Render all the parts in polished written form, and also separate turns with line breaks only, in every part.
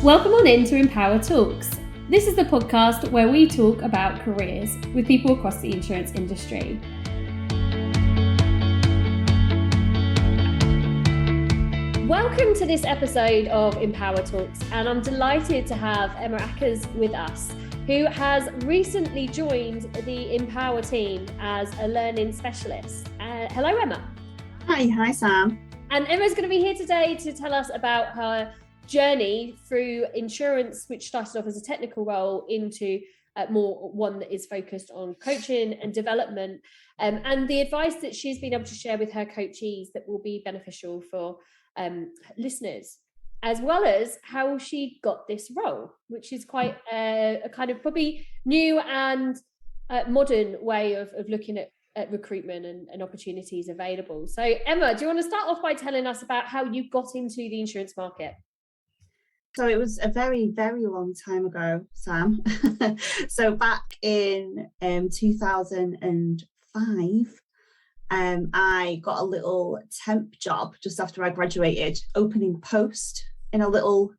Welcome on in to Empower Talks. This is the podcast where we talk about careers with people across the insurance industry. Welcome to this episode of Empower Talks, and I'm delighted to have Emma Ackers with us, who has recently joined the Empower team as a learning specialist. Hello, Emma.
Hi, Sam.
And Emma's going to be here today to tell us about her journey through insurance, which started off as a technical role, into more one that is focused on coaching and development, and the advice that she's been able to share with her coachees that will be beneficial for listeners, as well as how she got this role, which is quite a kind of probably new and modern way of looking at recruitment and opportunities available. So Emma, do you want to start off by telling us about how you got into the insurance market?
So it was a very, very long time ago, Sam. So back in 2005, I got a little temp job just after I graduated, opening post in a little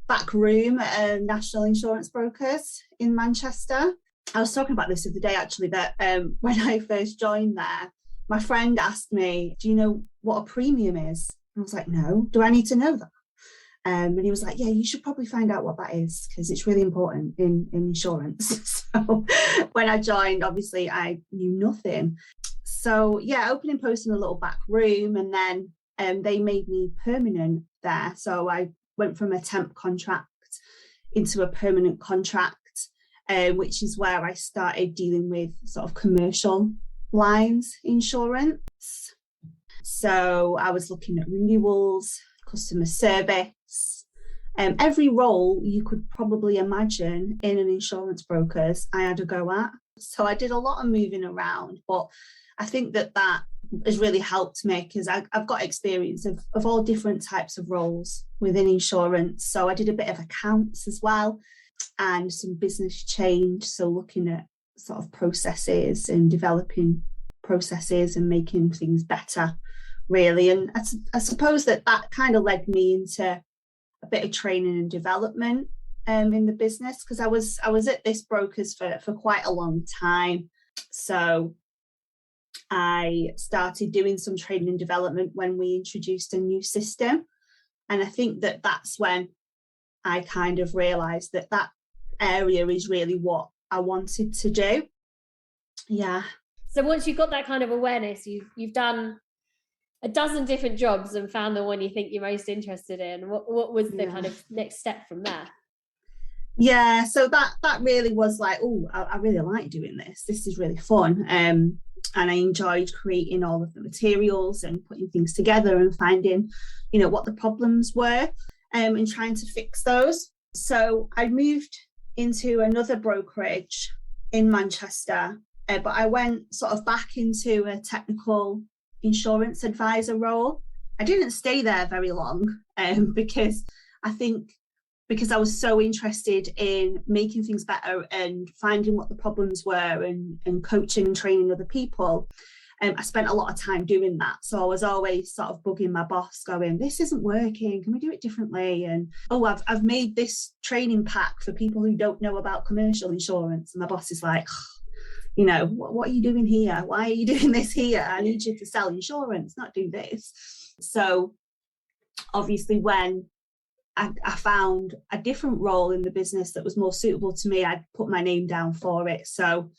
back room at National Insurance Brokers in Manchester. I was talking about this the other day, actually, that when I first joined there, my friend asked me, do you know what a premium is? And I was like, no. Do I need to know that? And he was like, yeah, you should probably find out what that is, because it's really important in insurance. So when I joined, obviously, I knew nothing. So yeah, opening post in a little back room, and then they made me permanent there. So I went from a temp contract into a permanent contract, which is where I started dealing with sort of commercial lines insurance. So I was looking at renewals, customer service, every role you could probably imagine in an insurance broker's, I had a go at. So I did a lot of moving around, but I think that has really helped me, because I've got experience of all different types of roles within insurance. So I did a bit of accounts as well, and some business change. So looking at sort of processes and developing processes and making things better, really. And I suppose that kind of led me into a bit of training and development in the business, because I was at this broker's for quite a long time. So I started doing some training and development when we introduced a new system. And I think that that's when I kind of realised that area is really what I wanted to do. Yeah.
So once you've got that kind of awareness, you've done a dozen different jobs and found the one you think you're most interested in. What was the kind of next step from there?
Yeah, so that really was like, oh, I really like doing this. This is really fun. And I enjoyed creating all of the materials and putting things together and finding, what the problems were, and trying to fix those. So I moved into another brokerage in Manchester, but I went sort of back into a technical insurance advisor role. I didn't stay there very long, because I was so interested in making things better and finding what the problems were and coaching and training other people. I spent a lot of time doing that. So I was always sort of bugging my boss, going, this isn't working. Can we do it differently? And, I've made this training pack for people who don't know about commercial insurance. And my boss is like, what are you doing here? Why are you doing this here? I need you to sell insurance, not do this. So obviously when I found a different role in the business that was more suitable to me, I'd put my name down for it. So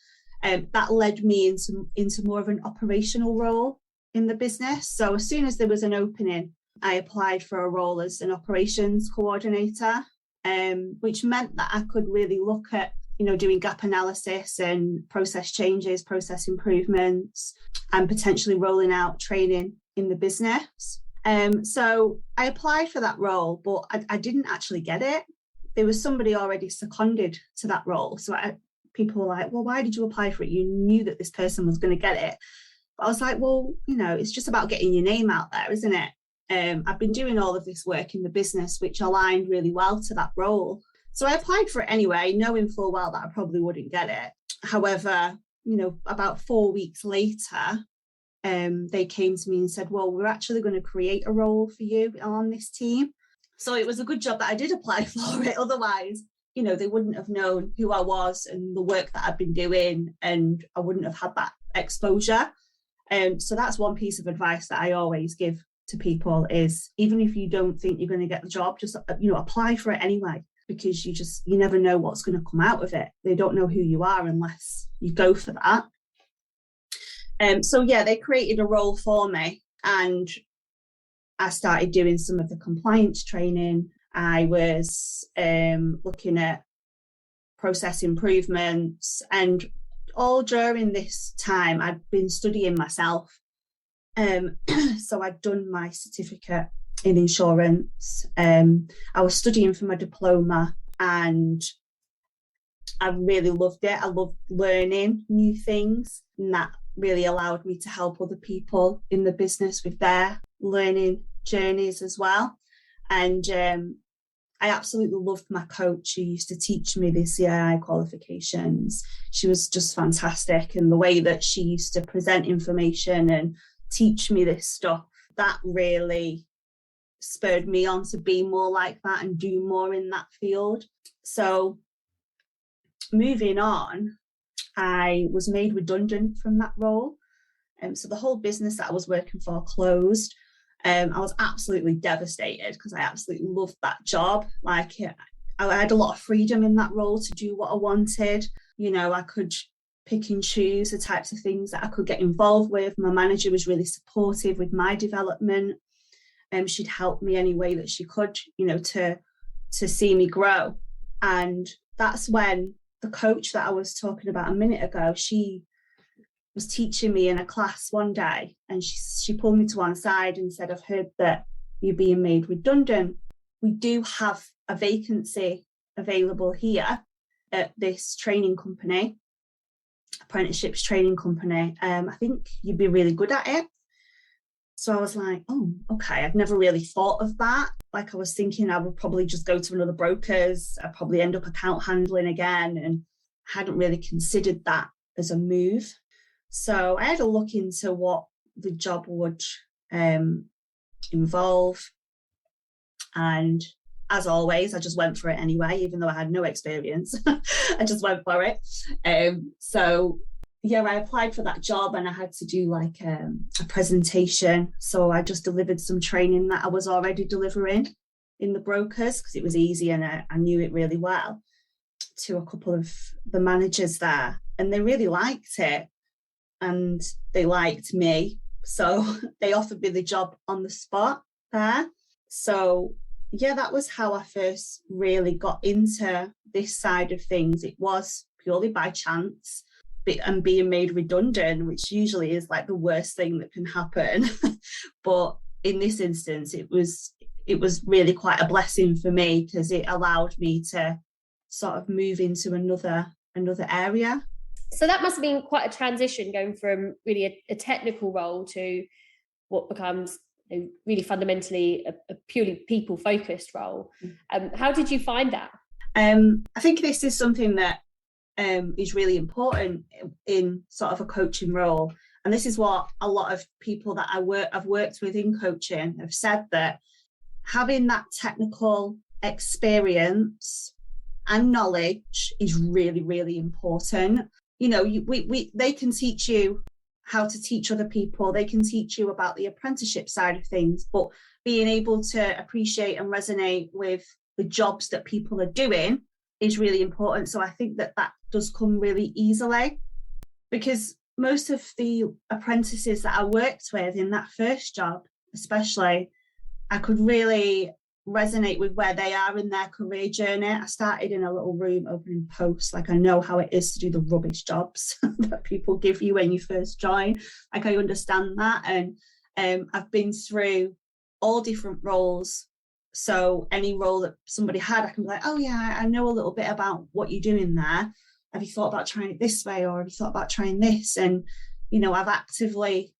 that led me into more of an operational role in the business. So as soon as there was an opening, I applied for a role as an operations coordinator, which meant that I could really look at doing gap analysis and process changes, process improvements, and potentially rolling out training in the business. So I applied for that role, but I didn't actually get it. There was somebody already seconded to that role. So people were like, well, why did you apply for it? You knew that this person was going to get it. But I was like, well, it's just about getting your name out there, isn't it? I've been doing all of this work in the business, which aligned really well to that role. So I applied for it anyway, knowing full well that I probably wouldn't get it. However, about 4 weeks later, they came to me and said, well, we're actually going to create a role for you on this team. So it was a good job that I did apply for it. Otherwise, you know, they wouldn't have known who I was and the work that I'd been doing, and I wouldn't have had that exposure. So that's one piece of advice that I always give to people is, even if you don't think you're going to get the job, just, you know, apply for it anyway, because you never know what's going to come out of it. They don't know who you are unless you go for that. So yeah, they created a role for me, and I started doing some of the compliance training. I was looking at process improvements, and all during this time I'd been studying myself. So I'd done my certificate in insurance. I was studying for my diploma, and I really loved it. I loved learning new things, and that really allowed me to help other people in the business with their learning journeys as well. And I absolutely loved my coach who used to teach me the CII qualifications. She was just fantastic, and the way that she used to present information and teach me this stuff, that really spurred me on to be more like that and do more in that field. So moving on, I was made redundant from that role. So the whole business that I was working for closed. I was absolutely devastated because I absolutely loved that job. Like, I had a lot of freedom in that role to do what I wanted. You know, I could pick and choose the types of things that I could get involved with. My manager was really supportive with my development. She'd help me any way that she could, you know, to see me grow. And that's when the coach that I was talking about a minute ago, she was teaching me in a class one day, and she pulled me to one side and said, "I've heard that you're being made redundant. We do have a vacancy available here at this training company, apprenticeships training company. I think you'd be really good at it." So I was like, oh, okay. I've never really thought of that. Like, I was thinking I would probably just go to another broker's. I'd probably end up account handling again, and hadn't really considered that as a move. So I had a look into what the job would involve. And as always, I just went for it anyway, even though I had no experience. I just went for it. So yeah, I applied for that job, and I had to do like a presentation. So I just delivered some training that I was already delivering in the brokers, because it was easy and I knew it really well, to a couple of the managers there, and they really liked it. And they liked me, so they offered me the job on the spot there. So yeah, that was how I first really got into this side of things. It was purely by chance, and being made redundant, which usually is like the worst thing that can happen. But in this instance, it was really quite a blessing for me, because it allowed me to sort of move into another area.
So that must have been quite a transition, going from really a technical role to what becomes really fundamentally a purely people-focused role. How did you find that?
I think this is something that is really important in sort of a coaching role. And this is what a lot of people that I've worked with in coaching have said, that having that technical experience and knowledge is really, really important. You know, they can teach you how to teach other people. They can teach you about the apprenticeship side of things, but being able to appreciate and resonate with the jobs that people are doing is really important. So I think that does come really easily, because most of the apprentices that I worked with in that first job, especially, I could really resonate with where they are in their career journey. I started in a little room opening posts. Like, I know how it is to do the rubbish jobs that people give you when you first join. Like, I understand that. And I've been through all different roles. So any role that somebody had, I can be like, oh yeah, I know a little bit about what you're doing there. Have you thought about trying it this way? Or have you thought about trying this? And, you know, I've actively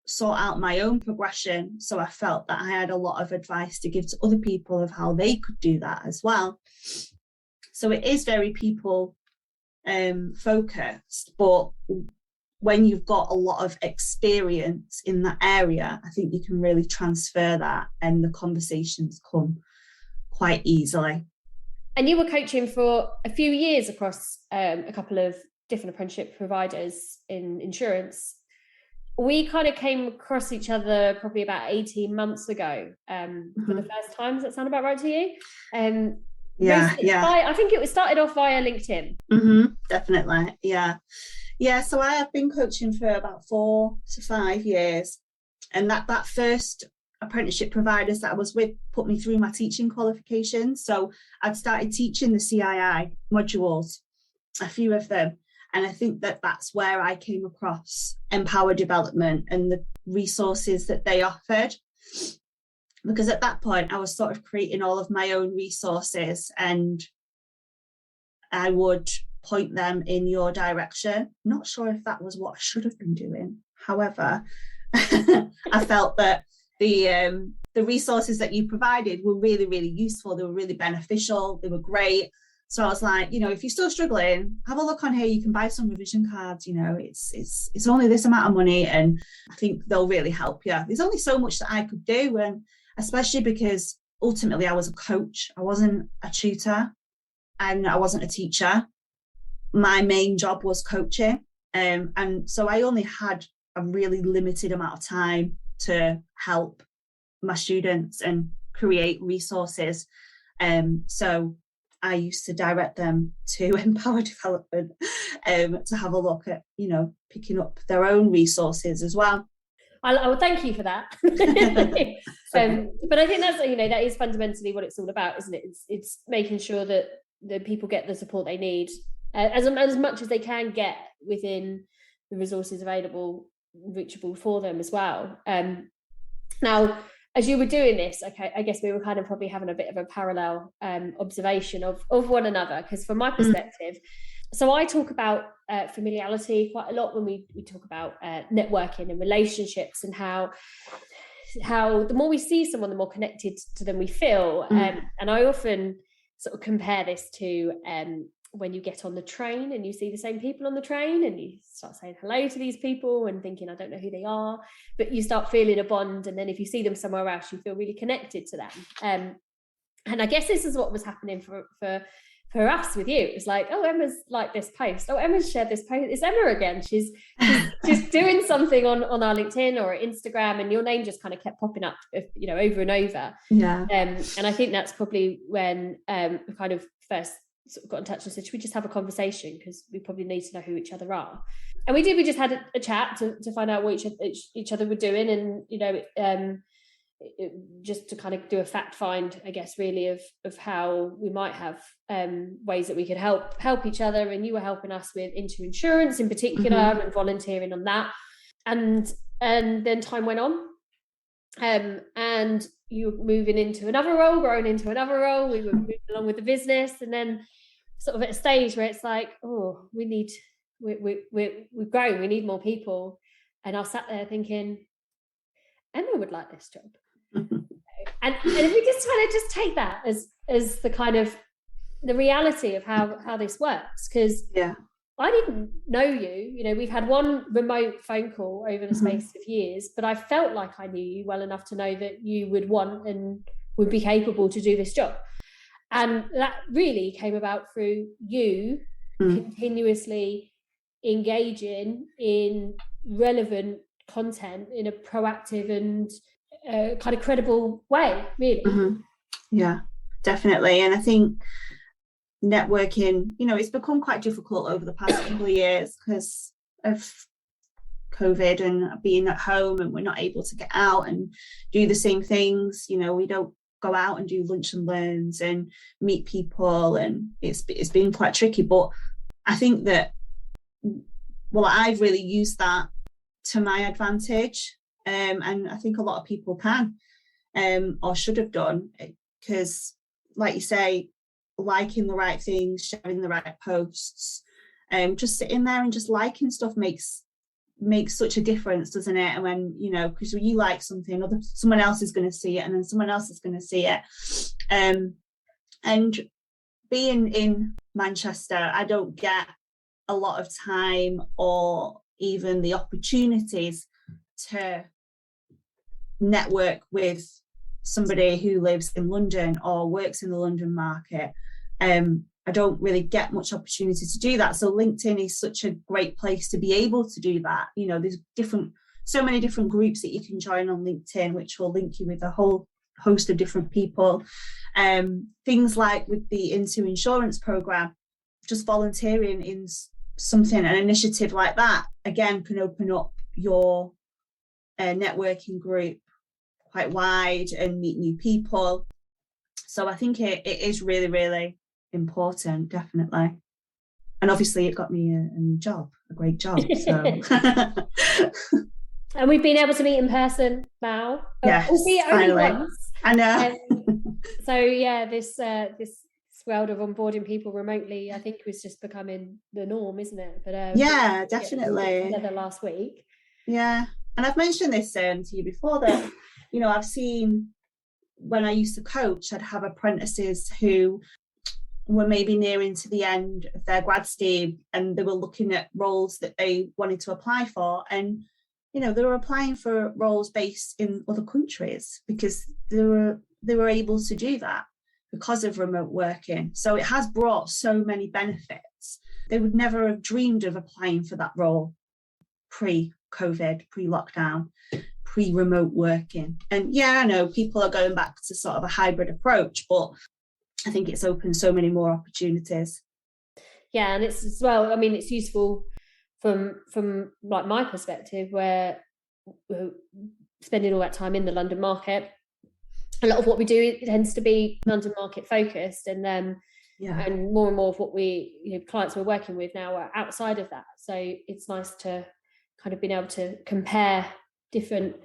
sort out my own progression. So I felt that I had a lot of advice to give to other people of how they could do that as well. So it is very people focused, but when you've got a lot of experience in that area, I think you can really transfer that, and the conversations come quite easily.
And you were coaching for a few years across a couple of different apprenticeship providers in insurance. We kind of came across each other probably about 18 months ago for the first time. Does that sound about right to you?
Yeah.
I think it was started off via LinkedIn.
Definitely. Yeah. So I have been coaching for about 4 to 5 years. And that first apprenticeship providers that I was with put me through my teaching qualifications. So I'd started teaching the CII modules, a few of them. And I think that's where I came across Empower Development and the resources that they offered. Because at that point, I was sort of creating all of my own resources and I would point them in your direction. Not sure if that was what I should have been doing. However, I felt that the resources that you provided were really, really useful. They were really beneficial. They were great. So I was like, if you're still struggling, have a look on here. You can buy some revision cards. It's only this amount of money, and I think they'll really help you. There's only so much that I could do, and especially because ultimately I was a coach. I wasn't a tutor, and I wasn't a teacher. My main job was coaching, and so I only had a really limited amount of time to help my students and create resources. So I used to direct them to Empower Development to have a look at, picking up their own resources as well.
I will thank you for that. But I think that is fundamentally what it's all about, isn't it? It's making sure that the people get the support they need as much as they can get within the resources available, reachable for them as well. Now, as you were doing this, okay, I guess we were kind of probably having a bit of a parallel observation of one another, because from my perspective, so I talk about familiarity quite a lot when we talk about networking and relationships, and how the more we see someone, the more connected to them we feel. And I often sort of compare this to when you get on the train and you see the same people on the train and you start saying hello to these people and thinking, I don't know who they are, but you start feeling a bond. And then if you see them somewhere else, you feel really connected to them. And I guess this is what was happening for us with you. It was like, oh, Emma's like this post. Oh, Emma's shared this post. It's Emma again. She's doing something on our LinkedIn or Instagram, and your name just kind of kept popping up, over and over.
Yeah.
And I think that's probably when we kind of first sort of got in touch and said, should we just have a conversation, because we probably need to know who each other are. And we just had a chat to find out what each other were doing, and just to kind of do a fact find, I guess, really of how we might have ways that we could help each other. And you were helping us with into insurance in particular, and volunteering on that, and then time went on, and you were moving into another role, growing into another role. We were moving along with the business, and then sort of at a stage where it's like, oh, we've grown, we need more people. And I sat there thinking, Emma would like this job. And if we just kind of just take that as the kind of the reality of how this works, because I didn't know you. We've had one remote phone call over the space of years, but I felt like I knew you well enough to know that you would want and would be capable to do this job. And that really came about through you continuously engaging in relevant content in a proactive and kind of credible way, really.
Yeah, definitely. And I think networking, it's become quite difficult over the past couple of years because of COVID and being at home, and we're not able to get out and do the same things. We don't go out and do lunch and learns and meet people, and it's been quite tricky. But I think that, I've really used that to my advantage, and I think a lot of people can or should have done, because like you say, liking the right things, sharing the right posts, just sitting there and just liking stuff makes such a difference, doesn't it? And when because you like something, someone else is going to see it, and then someone else is going to see it. And being in Manchester, I don't get a lot of time or even the opportunities to network with somebody who lives in London or works in the London market. I don't really get much opportunity to do that. So LinkedIn is such a great place to be able to do that. You know, there's so many different groups that you can join on LinkedIn, which will link you with a whole host of different people. Things like with the Into Insurance program, just volunteering in something, an initiative like that, again, can open up your networking group quite wide and meet new people. So I think it is really, really important, definitely. And obviously it got me a new job, a great job. So
and we've been able to meet in person now.
Yes,
only once.
I know.
So yeah, this world of onboarding people remotely, I think, was just becoming the norm, isn't it? But
yeah, definitely.
Together last week.
Yeah, and I've mentioned this to you before that, you know, I've seen when I used to coach, I'd have apprentices who were maybe nearing to the end of their grad scheme, and they were looking at roles that they wanted to apply for, and you know, they were applying for roles based in other countries because they were able to do that because of remote working. So it has brought so many benefits. They would never have dreamed of applying for that role pre-COVID, pre-lockdown, pre-remote working. And yeah, I know people are going back to sort of a hybrid approach, but I think it's opened so many more opportunities.
Yeah, and it's as well, I mean, it's useful from like my perspective, where we're spending all that time in the London market. A lot of what we do tends to be London market focused, and and more of what clients we're working with now are outside of that. So it's nice to kind of being able to compare different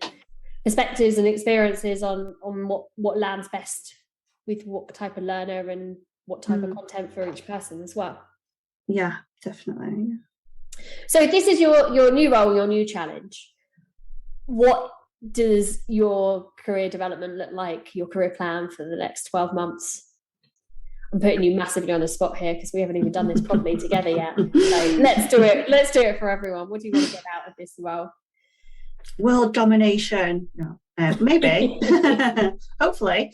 perspectives and experiences on what lands best with what type of learner and what type of content for each person as well.
Yeah, definitely.
So this is your new role, your new challenge. What does your career development look like, your career plan for the next 12 months? I'm putting you massively on the spot here because we haven't even done this properly together yet. So let's do it. Let's do it for everyone. What do you want to get out of this role?
World domination. No, maybe. Hopefully.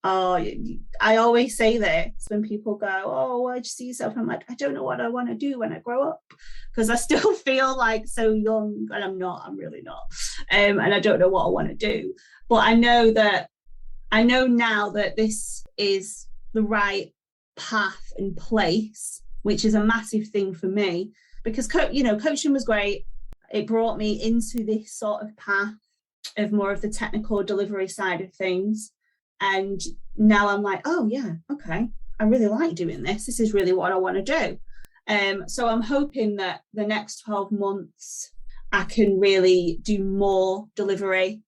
I always say this when people go, oh, why'd you see yourself? I'm like, I don't know what I want to do when I grow up, because I still feel like so young, and I'm really not. And I don't know what I want to do. But I know now that this is the right path and place, which is a massive thing for me, because coaching was great. It brought me into this sort of path of more of the technical delivery side of things. And now I'm like, oh yeah, okay, I really like doing this. This is really what I want to do. So I'm hoping that the next 12 months I can really do more delivery,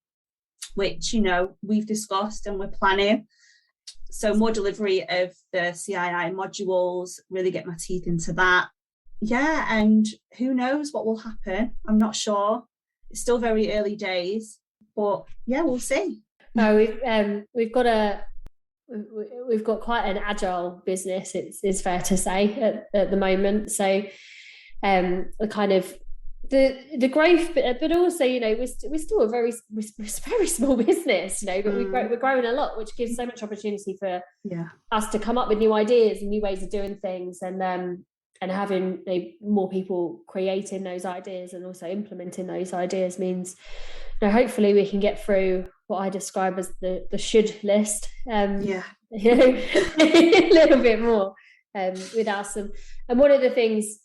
which, we've discussed and we're planning. So more delivery of the CII modules, really get my teeth into that. Yeah, and who knows what will happen? I'm not sure. It's still very early days, but yeah, we'll see.
No, we've got quite an agile business. It's fair to say at the moment. So the kind of the growth, but also we're still a very small business. But we're growing a lot, which gives so much opportunity for us to come up with new ideas and new ways of doing things, and having more people creating those ideas and also implementing those ideas means hopefully we can get through what I describe as the should list a little bit more with us. And one of the things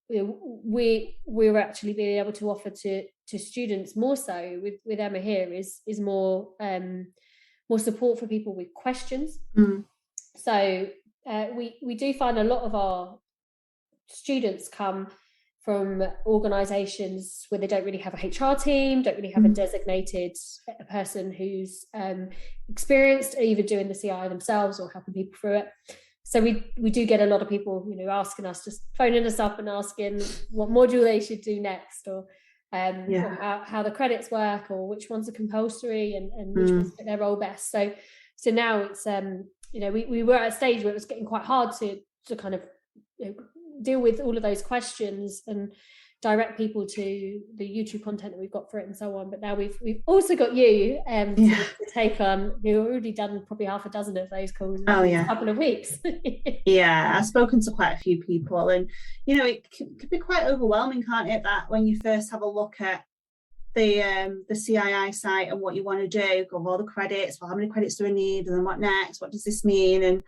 we're actually being able to offer to students more so with Emma here is more support for people with questions. So we do find a lot of our students come from organisations where they don't really have a HR team, don't really have a designated person who's experienced either doing the CI themselves or helping people through it. So we do get a lot of people, asking us, just phoning us up and asking what module they should do next, or how the credits work, or which ones are compulsory and which ones fit their role best. So now it's we were at a stage where it was getting quite hard to kind of deal with all of those questions and direct people to the YouTube content that we've got for it and so on. But now we've also got you to take on. We've already done probably half a dozen of those calls in a couple of weeks.
Yeah, I've spoken to quite a few people, and it could be quite overwhelming, can't it, that when you first have a look at the CII site and what you want to do, go all the credits, well, how many credits do I need, and then what next, what does this mean? And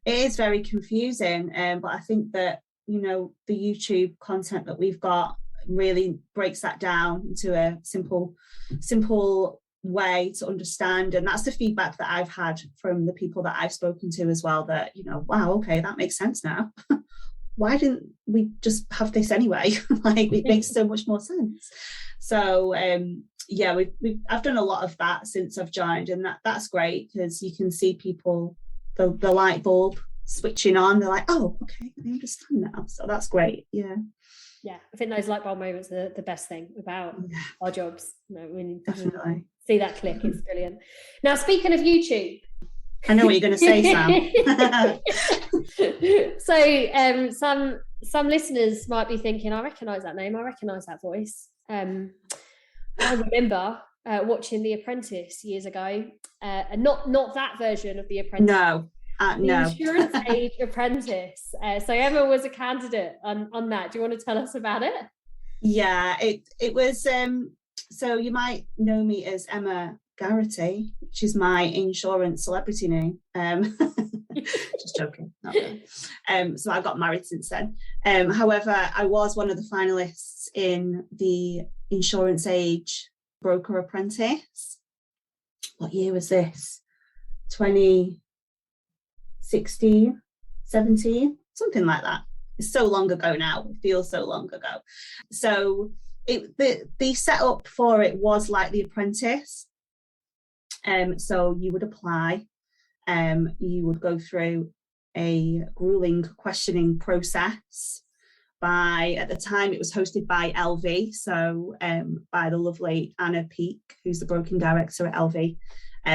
it is very confusing, but I think that the YouTube content that we've got really breaks that down into a simple way to understand. And that's the feedback that I've had from the people that I've spoken to as well, that wow, okay, that makes sense now. Why didn't we just have this anyway? Like, it makes so much more sense. So I've done a lot of that since I've joined, and that's great, because you can see people, the light bulb switching on. They're like, oh, okay, I understand now. So that's great. Yeah,
I think those light bulb moments are the best thing about our jobs. When
definitely
see that click, it's brilliant. Now, speaking of YouTube,
I know what you're going to say,
Sam. So some listeners might be thinking, I recognise that name, I recognise that voice. I remember watching The Apprentice years ago, and not that version of The Apprentice.
No.
The Insurance Age Apprentice. So Emma was a candidate on that. Do you want to tell us about it?
Yeah, it was. So you might know me as Emma Garrity, which is my insurance celebrity name. Just joking. Not really. So I got married since then. However, I was one of the finalists in the Insurance Age Broker Apprentice. What year was this? 2016, 17, something like that. It's so long ago now. It feels so long ago. So the setup for it was like The Apprentice. So you would apply, you would go through a grueling questioning process at the time it was hosted by LV, so by the lovely Anna Peake, who's the broking director at LV,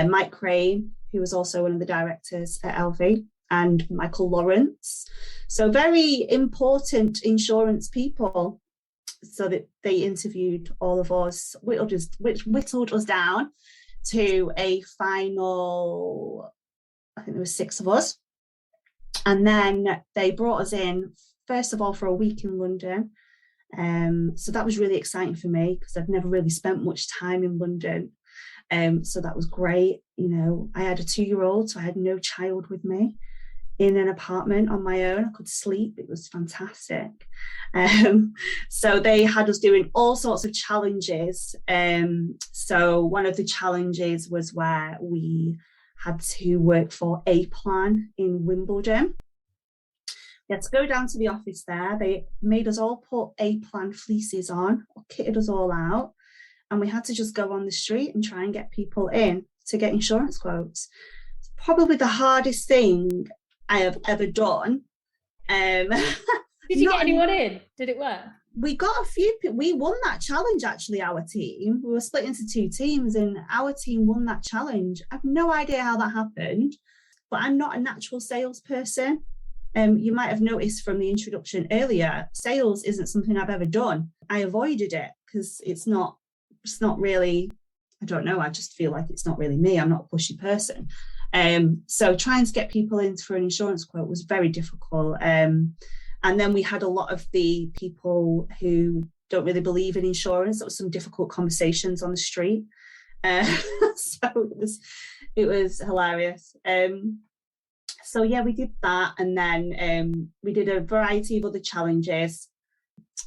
Mike Crane, who was also one of the directors at LV, and Michael Lawrence. So very important insurance people. So that they interviewed all of us, whittled us down to a final, I think there were 6 of us. And then they brought us in, first of all, for a week in London. So that was really exciting for me, because I've never really spent much time in London. So that was great. I had a 2-year-old, so I had no child with me, in an apartment on my own. I could sleep. It was fantastic. So they had us doing all sorts of challenges. So one of the challenges was where we had to work for A Plan in Wimbledon. We had to go down to the office there. They made us all put A Plan fleeces on, or kitted us all out, and we had to just go on the street and try and get people in to get insurance quotes. It's probably the hardest thing I have ever done.
Did you get anyone in? Did it work?
We got a few people. We won that challenge, actually, our team. We were split into 2 teams, and our team won that challenge. I have no idea how that happened, but I'm not a natural salesperson. You might have noticed from the introduction earlier, sales isn't something I've ever done. I avoided it because it's not really, I don't know, I just feel like it's not really me. I'm not a pushy person. So trying to get people in for an insurance quote was very difficult. And then we had a lot of the people who don't really believe in insurance. There was some difficult conversations on the street. So it was hilarious. So yeah, we did that. And then we did a variety of other challenges.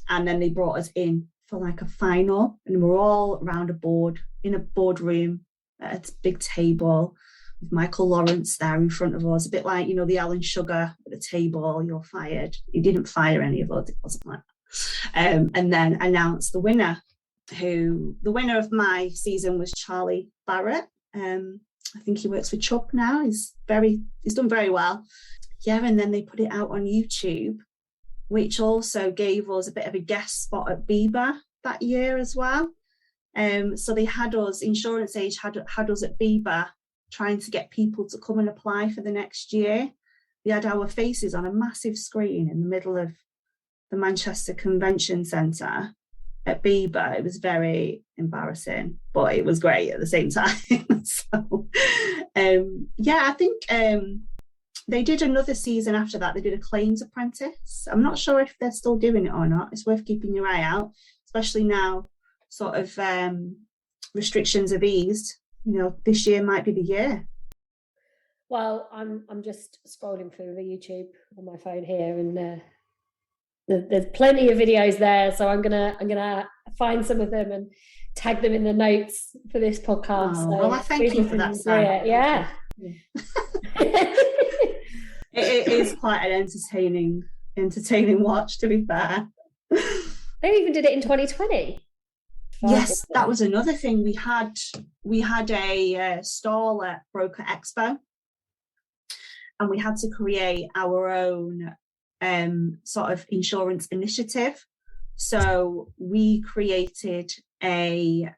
And then they brought us in for like a final. And we're all around a board, in a boardroom at a big table, with Michael Lawrence there in front of us, a bit like, the Alan Sugar at the table, you're fired. He didn't fire any of us, it wasn't like that. And then announced the winner, the winner of my season was Charlie Barrett. I think he works for Chubb now. He's done very well. Yeah, and then they put it out on YouTube, which also gave us a bit of a guest spot at Bieber that year as well. So they had us, Insurance Age had us at Bieber, trying to get people to come and apply for the next year. We had our faces on a massive screen in the middle of the Manchester Convention Centre. at Bieber, it was very embarrassing, but it was great at the same time. So, I think they did another season after that. They did a claims apprentice. I'm not sure if they're still doing it or not. It's worth keeping your eye out, especially now sort of restrictions have eased. This year might be the year.
Well, I'm just scrolling through the YouTube on my phone here, and there's plenty of videos there. So I'm gonna find some of them and tag them in the notes for this podcast.
Oh, well, I thank you for that, Sam.
Yeah.
It is quite an entertaining watch, to be fair.
They even did it in 2020.
Yes, that was another thing. We had a stall at Broker Expo, and we had to create our own sort of insurance initiative. So we created a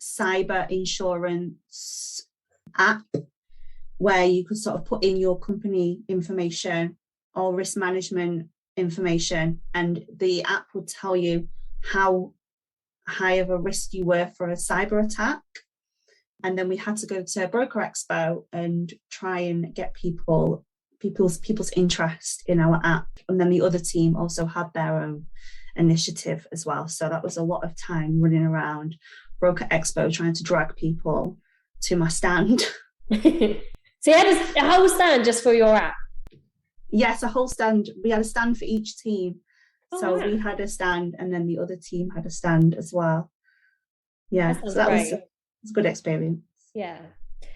cyber insurance app where you could sort of put in your company information or risk management information, and the app would tell you how high of a risk you were for a cyber attack. And then we had to go to Broker Expo and try and get people's interest in our app. And then the other team also had their own initiative as well. So that was a lot of time running around Broker Expo trying to drag people to my stand.
So you had a whole stand just for your app?
Yes, a whole stand. We had a stand for each team.
Oh,
we had a stand, and then the other team had a stand as well. Yeah, that was a good experience.
Yeah.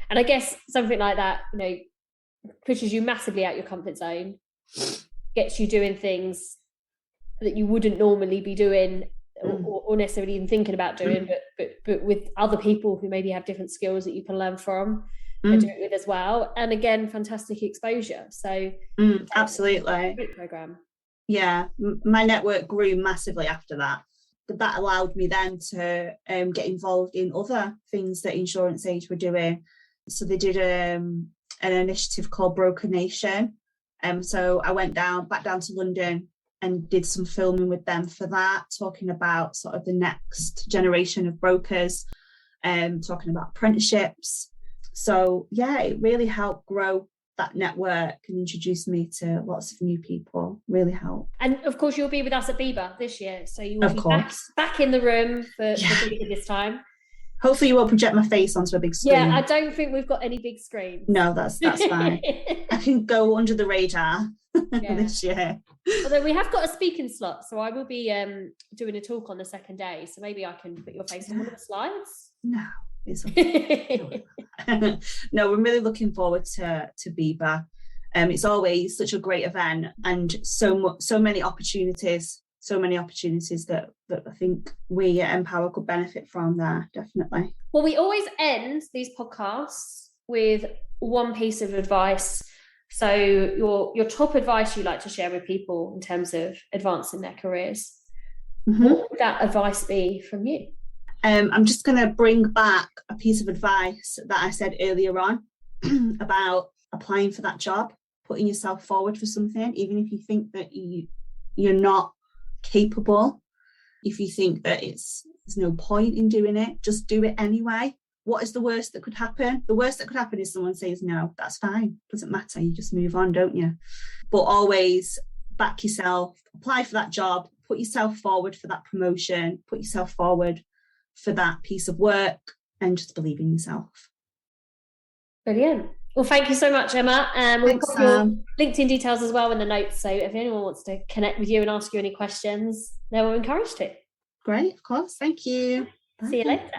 And I guess something like that, pushes you massively out your comfort zone, gets you doing things that you wouldn't normally be doing or necessarily even thinking about doing, but with other people who maybe have different skills that you can learn from and do it with as well. And again, fantastic exposure. So
absolutely.
Great program.
Yeah, my network grew massively after that. But that allowed me then to get involved in other things that Insurance Age were doing. So they did an initiative called Broker Nation. So I went back down to London and did some filming with them for that, talking about sort of the next generation of brokers, talking about apprenticeships. So yeah, it really helped grow that network and introduce me to lots of new people. Really helped.
And of course, you'll be with us at Bieber this year, so you will be back in the room for Bieber this time.
Hopefully you won't project my face onto a big screen.
Yeah, I don't think we've got any big screens.
No, that's fine. I can go under the radar this year.
Although we have got a speaking slot, so I will be doing a talk on the second day, so maybe I can put your face on one of the slides.
No, it's okay. No, we're really looking forward to Bieber. It's always such a great event, and so many opportunities that I think we at Empower could benefit from there, definitely.
Well, we always end these podcasts with one piece of advice. So your top advice you like to share with people in terms of advancing their careers. What would that advice be from you?
I'm just going to bring back a piece of advice that I said earlier on about applying for that job, putting yourself forward for something, even if you think that you're not capable, if you think that there's no point in doing it, just do it anyway. What is the worst that could happen? The worst that could happen is someone says no. That's fine. Doesn't matter. You just move on, don't you? But always back yourself, apply for that job, put yourself forward for that promotion, put yourself forward for that piece of work, and just believe in yourself.
Brilliant. Well, thank you so much, Emma. We've got your LinkedIn details as well in the notes, so if anyone wants to connect with you and ask you any questions, they're all encouraged to.
Great, of course. Thank you.
See you later.